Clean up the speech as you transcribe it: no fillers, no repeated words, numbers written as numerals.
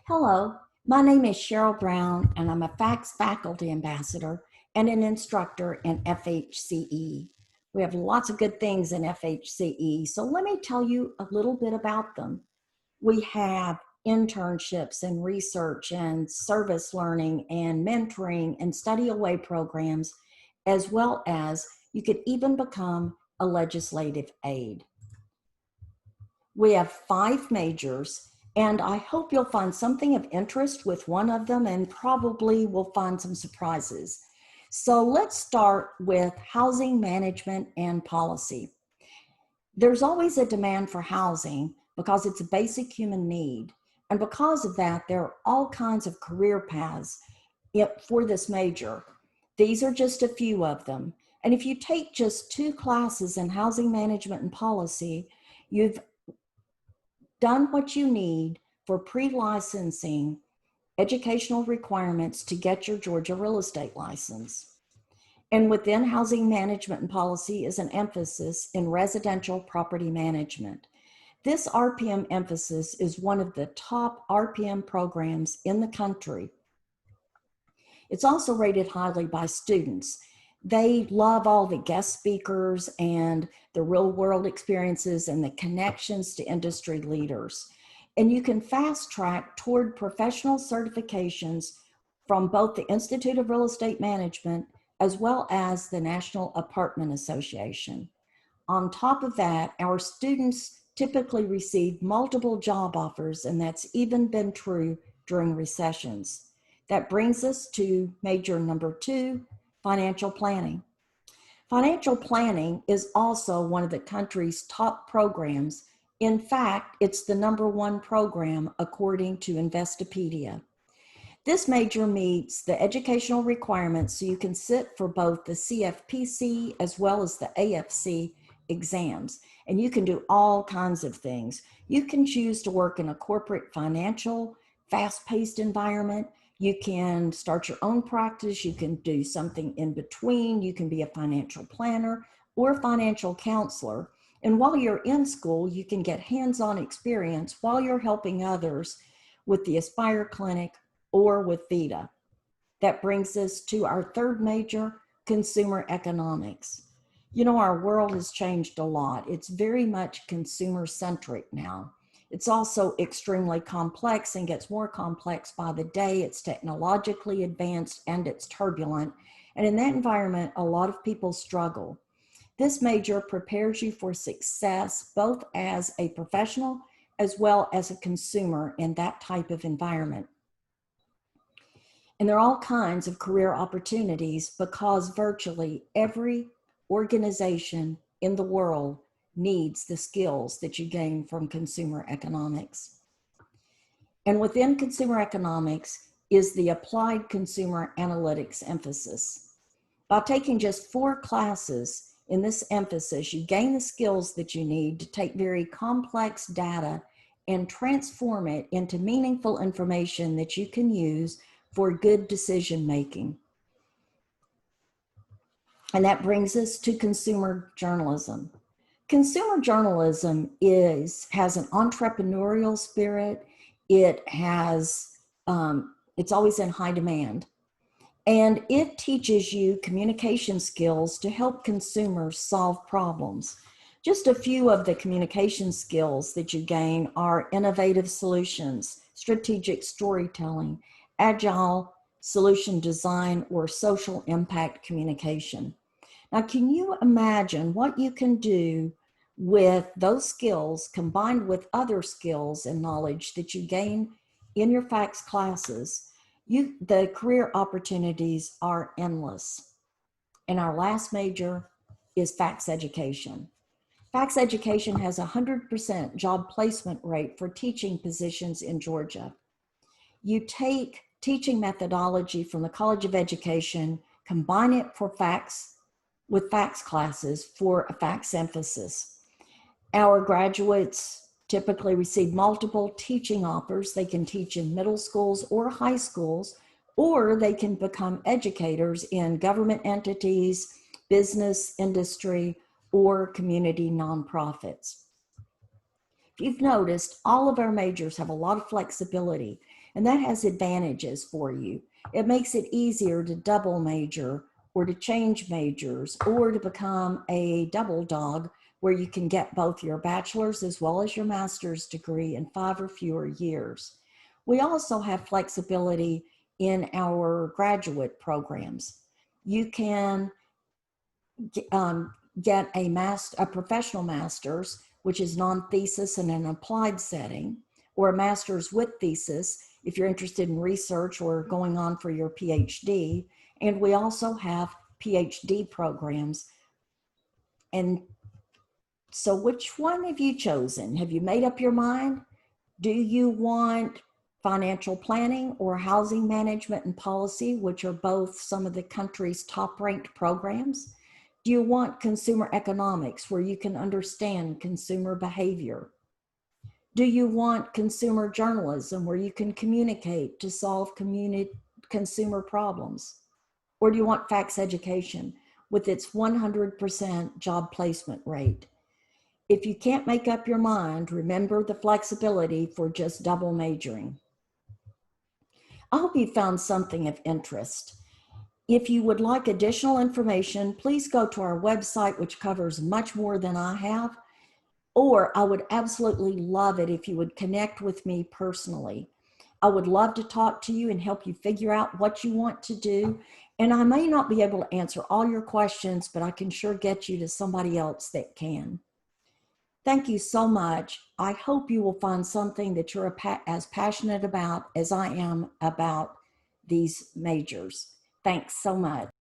Hello, my name is Cheryl Brown, and I'm a FACS faculty ambassador and an instructor in FHCE. We have lots of good things in FHCE, so let me tell you a little bit about them. We have internships and research and service learning and mentoring and study away programs, as well as you could even become a legislative aide. We have 5 majors, and I hope you'll find something of interest with one of them and probably will find some surprises. So let's start with housing management and policy. There's always a demand for housing because it's a basic human need. And because of that, there are all kinds of career paths for this major. These are just a few of them. And if you take just 2 classes in housing management and policy, you've done what you need for pre-licensing educational requirements to get your Georgia real estate license. And within housing management and policy is an emphasis in residential property management. This RPM emphasis is one of the top RPM programs in the country. It's also rated highly by students. They love all the guest speakers and the real world experiences and the connections to industry leaders. And you can fast track toward professional certifications from both the Institute of Real Estate Management as well as the National Apartment Association. On top of that, our students typically receive multiple job offers, and that's even been true during recessions. That brings us to major number 2, financial planning. Financial planning is also one of the country's top programs. In fact, it's the #1 program according to Investopedia. This major meets the educational requirements so you can sit for both the CFPC as well as the AFC exams. And you can do all kinds of things. You can choose to work in a corporate financial, fast-paced environment. You can start your own practice. You can do something in between. You can be a financial planner or a financial counselor. And while you're in school, you can get hands-on experience while you're helping others with the Aspire Clinic or with VITA. That brings us to our 3rd major, consumer economics. You know, our world has changed a lot. It's very much consumer-centric now. It's also extremely complex and gets more complex by the day. It's technologically advanced and it's turbulent. And in that environment, a lot of people struggle. This major prepares you for success, both as a professional as well as a consumer in that type of environment. And there are all kinds of career opportunities because virtually every organization in the world needs the skills that you gain from consumer economics. And within consumer economics is the applied consumer analytics emphasis. By taking just 4 classes in this emphasis, you gain the skills that you need to take very complex data and transform it into meaningful information that you can use for good decision making. And that brings us to consumer journalism. Consumer journalism has an entrepreneurial spirit. It's always in high demand. And it teaches you communication skills to help consumers solve problems. Just a few of the communication skills that you gain are innovative solutions, strategic storytelling, agile solution design, or social impact communication. Now, can you imagine what you can do with those skills combined with other skills and knowledge that you gain in your FACS classes? The career opportunities are endless. And our last major is FACS education. FACS education has a 100% job placement rate for teaching positions in Georgia. You take teaching methodology from the College of Education, combine it with FACS classes for a FACS emphasis. Our graduates typically receive multiple teaching offers. They can teach in middle schools or high schools, or they can become educators in government entities, business, industry, or community nonprofits. If you've noticed, all of our majors have a lot of flexibility, and that has advantages for you. It makes it easier to double major or to change majors or to become a double dog where you can get both your bachelor's as well as your master's degree in 5 or fewer years. We also have flexibility in our graduate programs. You can get a professional master's, which is non-thesis in an applied setting, or a master's with thesis if you're interested in research or going on for your PhD. And we also have PhD programs. And so which one have you chosen? Have you made up your mind? Do you want financial planning or housing management and policy, which are both some of the country's top ranked programs? Do you want consumer economics, where you can understand consumer behavior? Do you want consumer journalism, where you can communicate to solve consumer problems? Or do you want facts education with its 100% job placement rate? If you can't make up your mind, remember the flexibility for just double majoring. I hope you found something of interest. If you would like additional information, please go to our website, which covers much more than I have, or I would absolutely love it if you would connect with me personally. I would love to talk to you and help you figure out what you want to do. And I may not be able to answer all your questions, but I can sure get you to somebody else that can. Thank you so much. I hope you will find something that you're as passionate about as I am about these majors. Thanks so much.